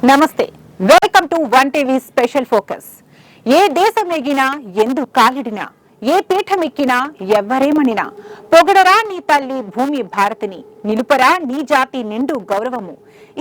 నమస్తే, welcome to One TV special focus. ఏ దేశమెగినా ఎందు కాలిడినా, ఏ పీఠమెక్కినా ఎవ్వరేమనినా, పొగడరా నీ తల్లి భూమి భారతిని, నిలుపరా నీ జాతి నిండు గౌరవము.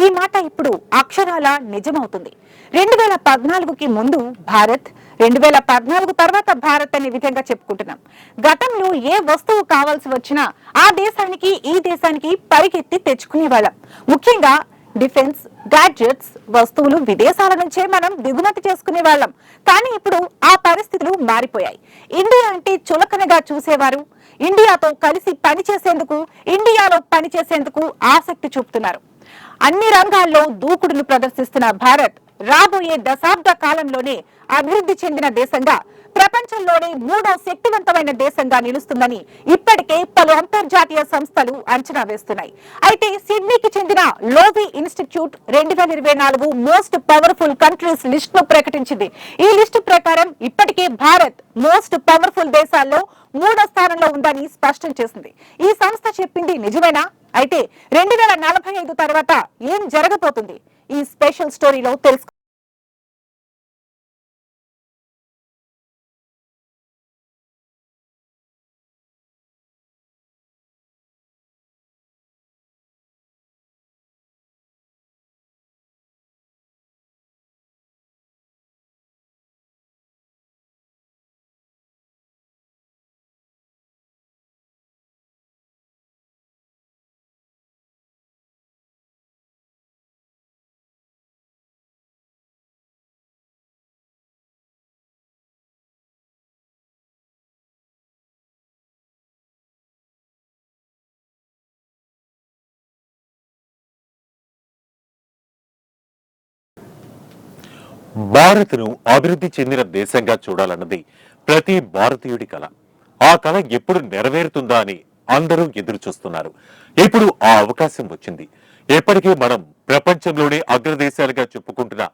ఈ మాట ఇప్పుడు అక్షరాల నిజమవుతుంది. 2014కి ముందు భారత్, 2014 తర్వాత భారత్ అనే విధంగా చెప్పుకుంటున్నాం. గతంలో ఏ వస్తువు కావాల్సి వచ్చినా ఆ దేశానికి ఈ దేశానికి పరిగెత్తి తెచ్చుకునేవాళ్ళం. ముఖ్యంగా డిఫెన్స్, గ్యాడ్జెట్స్, వస్తువులు విదేశాల నుంచే మనం దిగుమతి చేసుకునే వాళ్ళం. కానీ ఇప్పుడు ఆ పరిస్థితులు మారిపోయాయి. ఇండియా అంటే చులకనగా చూసేవారు ఇండియాతో కలిసి పనిచేసేందుకు, ఇండియాలో పనిచేసేందుకు ఆసక్తి చూపుతున్నారు. అన్ని రంగాల్లో దూకుడును ప్రదర్శిస్తున్న భారత్ రాబోయే దశాబ్ద కాలంలోనే అభివృద్ధి చెందిన దేశంగా, ప్రపంచంలోనే 3వ శక్తివంతమైన దేశంగా నిలుస్తుందని ఇప్పటికే పలు అంతర్జాతీయ సంస్థలు అంచనా వేస్తున్నాయి. అయితే సిడ్నీకి చెందిన Lowy Institute 2024 most powerful countries list ను ప్రకటించింది. ఈ లిస్టు ప్రకారం ఇప్పటికే భారత్ మోస్ట్ పవర్ఫుల్ దేశాల్లో 3వ స్థానంలో ఉందని స్పష్టం చేసింది. ఈ సంస్థ చెప్పింది నిజమేనా? అయితే 2045 తర్వాత ఏం జరగబోతుంది? ఈ స్పెషల్ స్టోరీలో తెలుసు. భారత్ను అభివృద్ధి చెందిన దేశంగా చూడాలన్నది ప్రతి భారతీయుడి కల. ఆ కల ఎప్పుడు నెరవేరుతుందా అని అందరూ ఎదురు చూస్తున్నారు. ఇప్పుడు ఆ అవకాశం వచ్చింది. ఎప్పటికీ మనం ప్రపంచంలోనే అగ్రదేశాలుగా చెప్పుకుంటున్న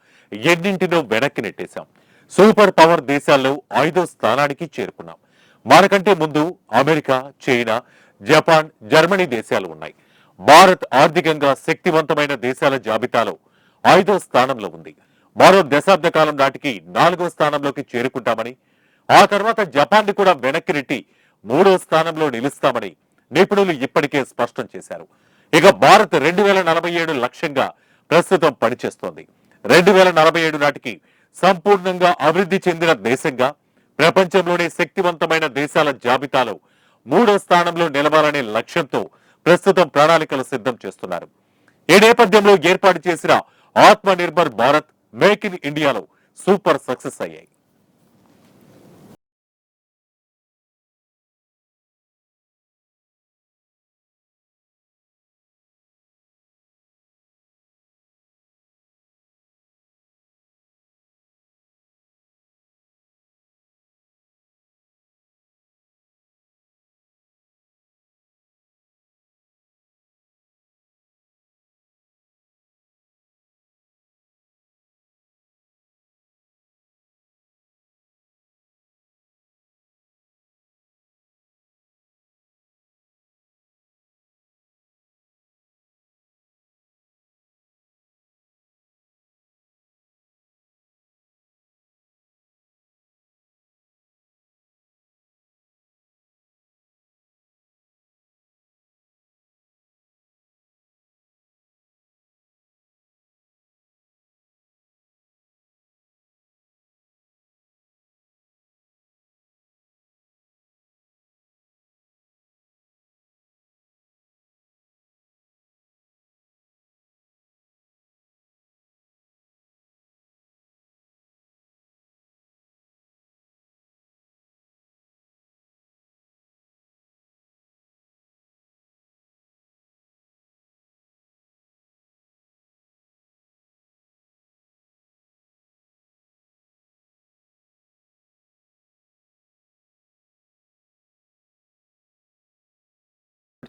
ఎన్నింటినో వెనక్కి నెట్టేశాం. సూపర్ పవర్ దేశాల్లో 5వ స్థానానికి చేరుకున్నాం. మనకంటే ముందు అమెరికా, చైనా, జపాన్, జర్మనీ దేశాలు ఉన్నాయి. భారత్ ఆర్థికంగా శక్తివంతమైన దేశాల జాబితాలో 5వ స్థానంలో ఉంది. మరో దశాబ్ద కాలం నాటికి 4వ స్థానంలోకి చేరుకుంటామని, ఆ తర్వాత జపాన్ ని కూడా వెనక్కి నెట్టి 3వ స్థానంలో నిలుస్తామని నిపుణులు ఇప్పటికే స్పష్టం చేశారు. ఇక భారత్ 2047 లక్ష్యంగా ప్రస్తుతం పనిచేస్తోంది. 2047 నాటికి సంపూర్ణంగా అభివృద్ధి చెందిన దేశంగా, ప్రపంచంలోనే శక్తివంతమైన దేశాల జాబితాలో 3వ స్థానంలో నిలవాలనే లక్ష్యంతో ప్రస్తుతం ప్రణాళికలు సిద్ధం చేస్తున్నారు. ఈ నేపథ్యంలో ఏర్పాటు చేసిన Atmanirbhar Bharat, make in ఇండియాలో సూపర్ సక్సెస్ అయ్యాయి.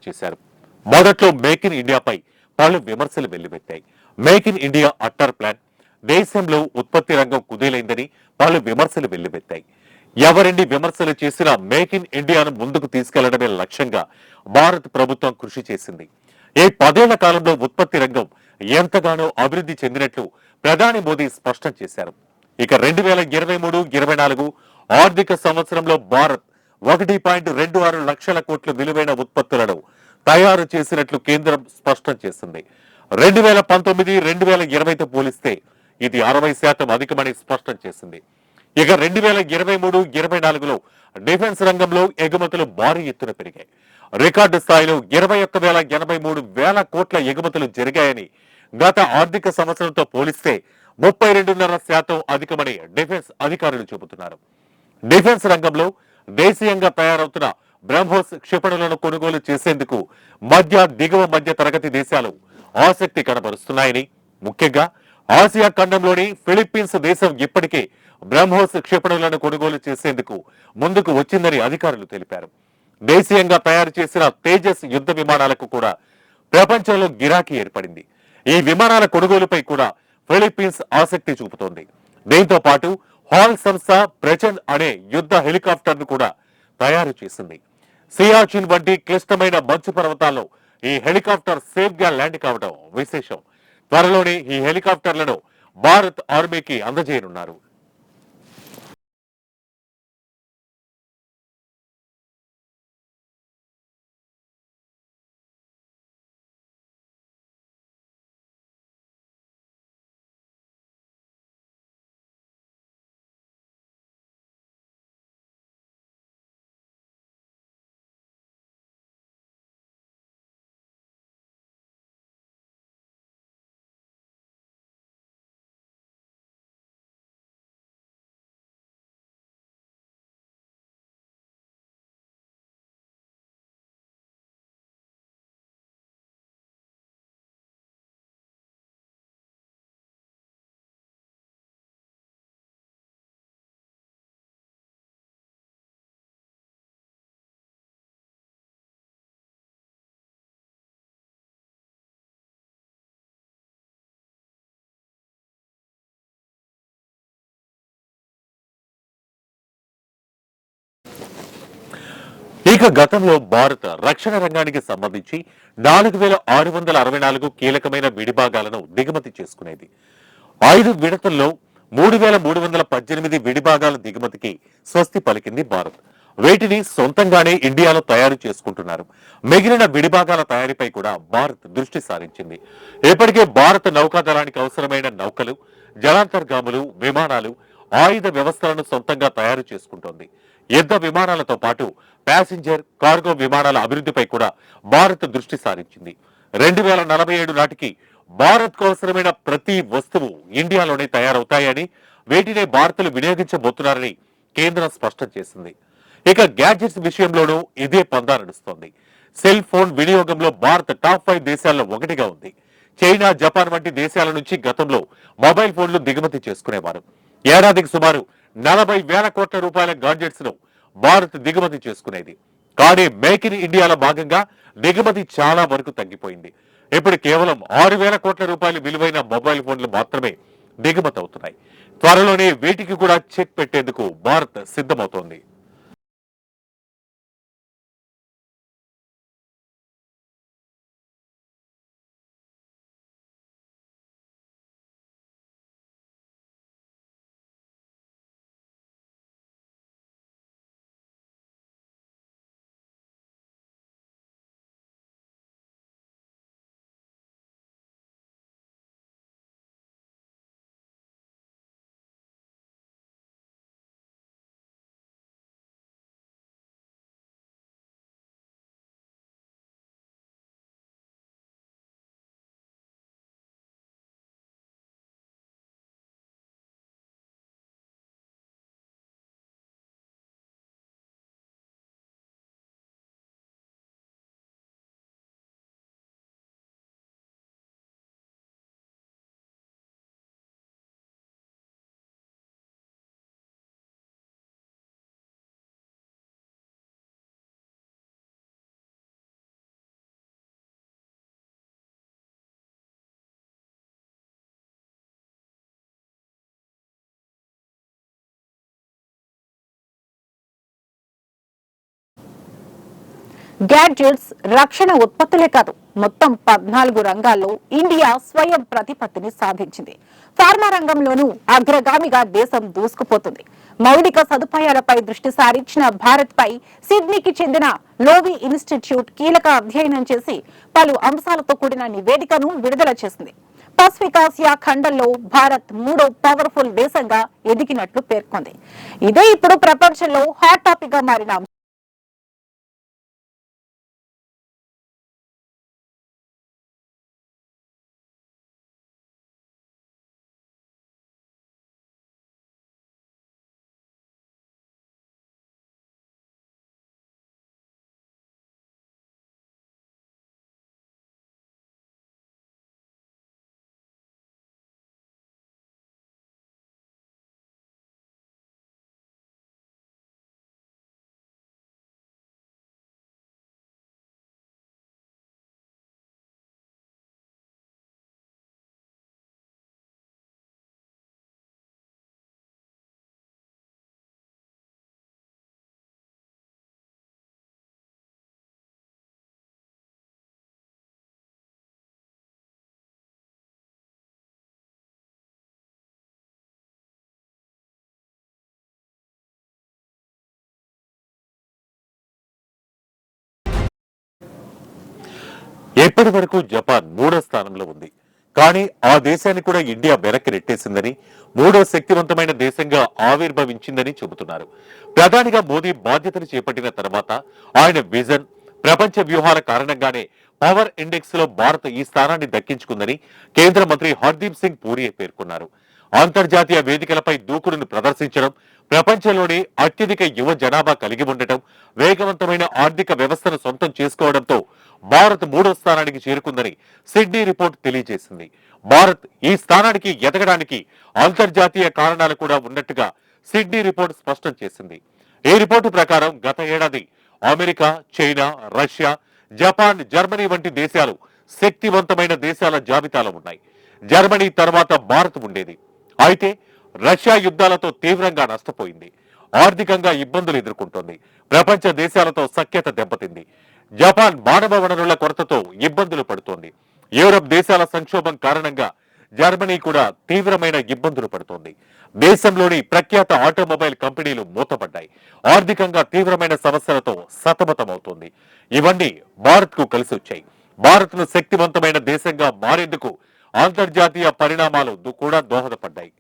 చేశారు. మొదట్లో మేక్ ఇన్ ఇండియాపై పలు విమర్శలు వెల్లువెత్తాయి. Make in India utter plan దేశంలో ఉత్పత్తి రంగం కుదేలైందని పలు విమర్శలు వెల్లువెత్తాయి. ఎవరెన్ని విమర్శలు చేసినా మేక్ ఇన్ ఇండియాను ముందుకు తీసుకెళ్లడమే లక్ష్యంగా భారత ప్రభుత్వం కృషి చేసింది. ఈ 10 ఏళ్ల కాలంలో ఉత్పత్తి రంగం ఎంతగానో అభివృద్ధి చెందినట్లు ప్రధాని మోదీ స్పష్టం చేశారు. ఇక 2023-24 ఆర్థిక సంవత్సరంలో భారత్ 1.26 లక్షల కోట్ల విలువైన ఉత్పత్తులను తయారు చేసినట్లు కేంద్రం స్పష్టం చేసింది. 2019-2020తో పోలిస్తే ఇది 60% అధికమని స్పష్టం చేసింది. ఇక 2023-24లో డిఫెన్స్ రంగంలో ఎగుమతులు భారీ ఎత్తున పెరిగాయి. రికార్డు స్థాయిలో 21,083 కోట్ల ఎగుమతులు జరిగాయని, గత ఆర్థిక సంవత్సరంతో పోలిస్తే 32.5% అధికమని డిఫెన్స్ అధికారులు చెబుతున్నారు. డిఫెన్స్ రంగంలో దేశీయంగా తయారవుతున్న బ్రహ్మోస్ క్షిపణులను కొనుగోలు చేసేందుకు దిగువ మధ్య తరగతి దేశాలు ఆసక్తి కనబరుస్తున్నాయని, ముఖ్యంగా ఆసియా ఖండంలోని ఫిలిప్పీన్స్ దేశం ఇప్పటికే బ్రహ్మోస్ క్షిపణులను కొనుగోలు చేసేందుకు ముందుకు వచ్చిందని అధికారులు తెలిపారు. దేశీయంగా తయారు చేసిన తేజస్ యుద్ధ విమానాలకు కూడా ప్రపంచంలో గిరాకీ ఏర్పడింది. ఈ విమానాల కొనుగోలుపై కూడా ఫిలిప్పీన్స్ ఆసక్తి చూపుతోంది. దీంతో పాటు హాల్ సంస్థ ప్రచండ్ అనే యుద్ధ హెలికాప్టర్ ను కూడా తయారు చేసింది. సియాచిన్ వంటి క్లిష్టమైన మంచు పర్వతాల్లో ఈ హెలికాప్టర్ సేఫ్ గా ల్యాండ్ కావడం విశేషం. త్వరలోనే ఈ హెలికాప్టర్లను భారత్ ఆర్మీకి అందజేయనున్నారు. ఇక గతంలో భారత్ రక్షణ రంగానికి సంబంధించి 4,664 కీలకమైన విడిభాగాలను దిగుమతి చేసుకునేది. 5 విడతల్లో 3,318 విడిభాగాల దిగుమతికి స్వస్తి పలికింది భారత్. వీటిని సొంతంగానే ఇండియాలో తయారు చేసుకుంటున్నారు. మిగిలిన విడిభాగాల తయారీపై కూడా భారత్ దృష్టి సారించింది. ఇప్పటికే భారత నౌకాదళానికి అవసరమైన నౌకలు, జలాంతర్గాములు, విమానాలు, ఆయుధ వ్యవస్థలను సొంతంగా తయారు చేసుకుంటోంది. యుద్ధ విమానాలతో పాటు ప్యాసింజర్, కార్గో విమానాల అభివృద్ధిపై కూడా భారత్ దృష్టి సారించింది. 2047 నాటికి భారత్ కు అవసరమైన ప్రతి వస్తువు ఇండియాలోనే తయారవుతాయని, వీటినే భారత్లు వినియోగించబోతున్నారని కేంద్రం స్పష్టం చేసింది. ఇక గ్యాడ్జెట్స్ విషయంలోనూ ఇదే పందా నడుస్తోంది. సెల్ ఫోన్ వినియోగంలో భారత్ టాప్ 5 దేశాల్లో ఒకటిగా ఉంది. చైనా, జపాన్ వంటి దేశాల నుంచి గతంలో మొబైల్ ఫోన్లు దిగుమతి చేసుకునేవారు. ఏడాదికి సుమారు 40,000 కోట్ల రూపాయల గాడ్జెట్స్ ను భారత్ దిగుమతి చేసుకునేది. కానీ మేక్ ఇన్ ఇండియాలో భాగంగా దిగుమతి చాలా వరకు తగ్గిపోయింది. ఇప్పుడు కేవలం 6,000 కోట్ల రూపాయల విలువైన మొబైల్ ఫోన్లు మాత్రమే దిగుమతి అవుతున్నాయి. త్వరలోనే వీటికి కూడా చెక్ పెట్టేందుకు భారత్ సిద్ధమవుతోంది. గ్యాడ్జెట్స్, రక్షణ ఉత్పత్తులే కాదు, మొత్తం 14 రంగాల్లో ఇండియా స్వయం ప్రతిపత్తిని సాధించింది. ఫార్మా రంగంలోనూ అగ్రగామిగా దేశం దూసుకుపోతుంది. మౌలిక సదుపాయాలపై దృష్టి సారించిన భారత్ పై సిడ్నీకి చెందిన లోవి ఇన్స్టిట్యూట్ కీలక అధ్యయనం చేసి పలు అంశాలతో కూడిన నివేదికను విడుదల చేసింది. పసిఫిక్ ఆసియా ఖండంలో భారత్ 3వ పవర్ఫుల్ దేశంగా ఎదిగినట్లు పేర్కొంది. ఇదే ఇప్పుడు ప్రపంచంలో హాట్ టాపిక్ గా మారిన అంశం. ఇప్పటి వరకు జపాన్ 3వ స్థానంలో ఉంది. కానీ ఆ దేశాన్ని కూడా ఇండియా వెనక్కి నెట్టేసిందని, 3వ శక్తివంతమైన దేశంగా ఆవిర్భవించిందని చెబుతున్నారు. ప్రధానిగా మోదీ బాధ్యతలు చేపట్టిన తర్వాత ఆయన విజన్, ప్రపంచ వ్యూహాల కారణంగానే పవర్ ఇండెక్స్ లో భారత్ ఈ స్థానాన్ని దక్కించుకుందని కేంద్ర మంత్రి హర్దీప్ సింగ్ పూరి పేర్కొన్నారు. అంతర్జాతీయ వేదికలపై దూకుడును ప్రదర్శించడం, ప్రపంచంలోని అత్యధిక యువ జనాభా కలిగి ఉండటం, వేగవంతమైన ఆర్థిక వ్యవస్థను సొంతం చేసుకోవడంతో భారత్ 3వ స్థానానికి చేరుకుందని సిడ్నీ రిపోర్ట్ తెలియజేసింది. భారత్ ఈ స్థానానికి ఎదగడానికి అంతర్జాతీయ కారణాలు కూడా ఉన్నట్టుగా సిడ్నీ రిపోర్ట్ స్పష్టం చేసింది. ఈ రిపోర్టు ప్రకారం గత ఏడాది America, China, Russia, Japan, Germany వంటి దేశాలు శక్తివంతమైన దేశాల జాబితాలో ఉన్నాయి. జర్మనీ తర్వాత భారత్ ఉండేది. అయితే రష్యా యుద్ధాలతో తీవ్రంగా నష్టపోయింది. ఆర్థికంగా ఇబ్బందులు ఎదుర్కొంటోంది. ప్రపంచ దేశాలతో సఖ్యత దెబ్బతింది. జపాన్ మానవ వనరుల కొరతతో ఇబ్బందులు పడుతోంది. యూరప్ దేశాల సంక్షోభం కారణంగా జర్మనీ కూడా తీవ్రమైన ఇబ్బందులు పడుతోంది. దేశంలోని ప్రఖ్యాత ఆటోమొబైల్ కంపెనీలు మూతపడ్డాయి. ఆర్థికంగా తీవ్రమైన సమస్యలతో సతమతమవుతోంది. ఇవన్నీ భారత్ కు కలిసి వచ్చాయి. భారత్ ను శక్తివంతమైన దేశంగా మారేందుకు అంతర్జాతీయ పరిణామాలు కూడా దోహదపడ్డాయి.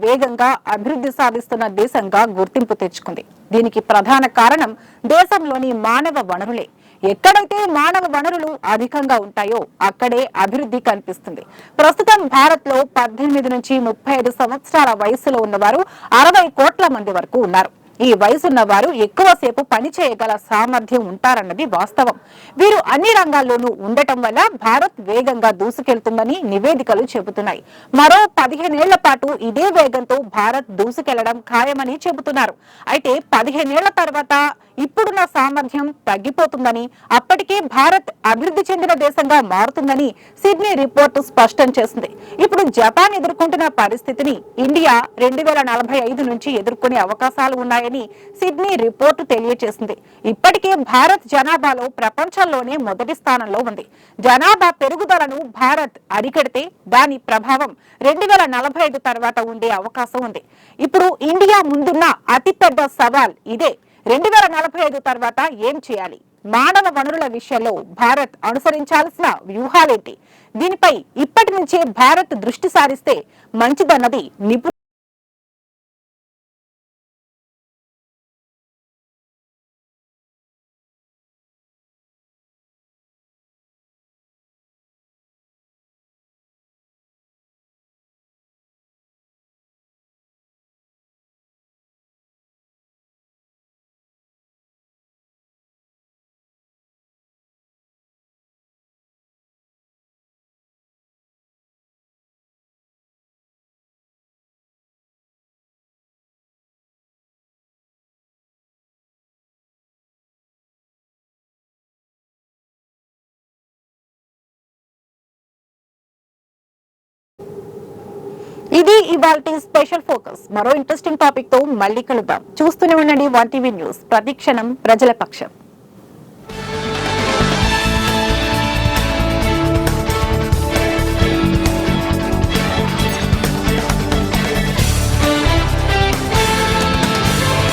వేగంగా అభివృద్ధి సాధిస్తున్న దేశంగా గుర్తింపు తెచ్చుకుంది. దీనికి ప్రధాన కారణం దేశంలోని మానవ వనరులే. ఎక్కడైతే మానవ వనరులు అధికంగా ఉంటాయో అక్కడే అభివృద్ధి కనిపిస్తుంది. ప్రస్తుతం భారత్ లో 18 నుంచి 35 సంవత్సరాల వయసులో ఉన్నవారు 60 కోట్ల మంది వరకు ఉన్నారు. ఈ వయసున్న వారు ఎక్కువసేపు పని చేయగల సామర్థ్యం ఉంటారన్నది వాస్తవం. వీరు అన్ని రంగాల్లోనూ ఉండటం వల్ల భారత్ వేగంగా దూసుకెళ్తుందని నివేదికలు చెబుతున్నాయి. మరో 15 ఏళ్ల పాటు ఇదే వేగంతో భారత్ దూసుకెళ్లడం ఖాయమని చెబుతున్నారు. అయితే 15 ఏళ్ల తర్వాత ఇప్పుడున్న సామర్థ్యం తగ్గిపోతుందని, అప్పటికే భారత్ అభివృద్ధి చెందిన దేశంగా మారుతుందని సిడ్నీ రిపోర్టు స్పష్టం చేసింది. ఇప్పుడు జపాన్ ఎదుర్కొంటున్న పరిస్థితిని ఇండియా 2045 నుంచి ఎదుర్కొనే అవకాశాలు ఉన్నాయని సిడ్నీ రిపోర్టు తెలియజేసింది. ఇప్పటికే భారత్ జనాభాలో ప్రపంచంలోనే మొదటి స్థానంలో ఉంది. జనాభా పెరుగుదలను భారత్ అరికడితే దాని ప్రభావం 2045 తర్వాత ఉండే అవకాశం ఉంది. ఇప్పుడు ఇండియా ముందున్న అతిపెద్ద సవాల్ ఇదే. 2045 తర్వాత ఏం చేయాలి? మానవ వనరుల విషయంలో భారత్ అనుసరించాల్సిన వ్యూహాలేంటి? దీనిపై ఇప్పటి నుంచే భారత్ దృష్టి సారిస్తే మంచిదన్నది నిపుణులు. ఇది ఇవాల్టి స్పెషల్ ఫోకస్. మరో ఇంట్రెస్టింగ్ టాపిక్ తో మళ్ళీ కలుద్దాం. చూస్తూనే ఉండండి 1 టీవీ న్యూస్. ప్రతిక్షణం ప్రజల పక్షం.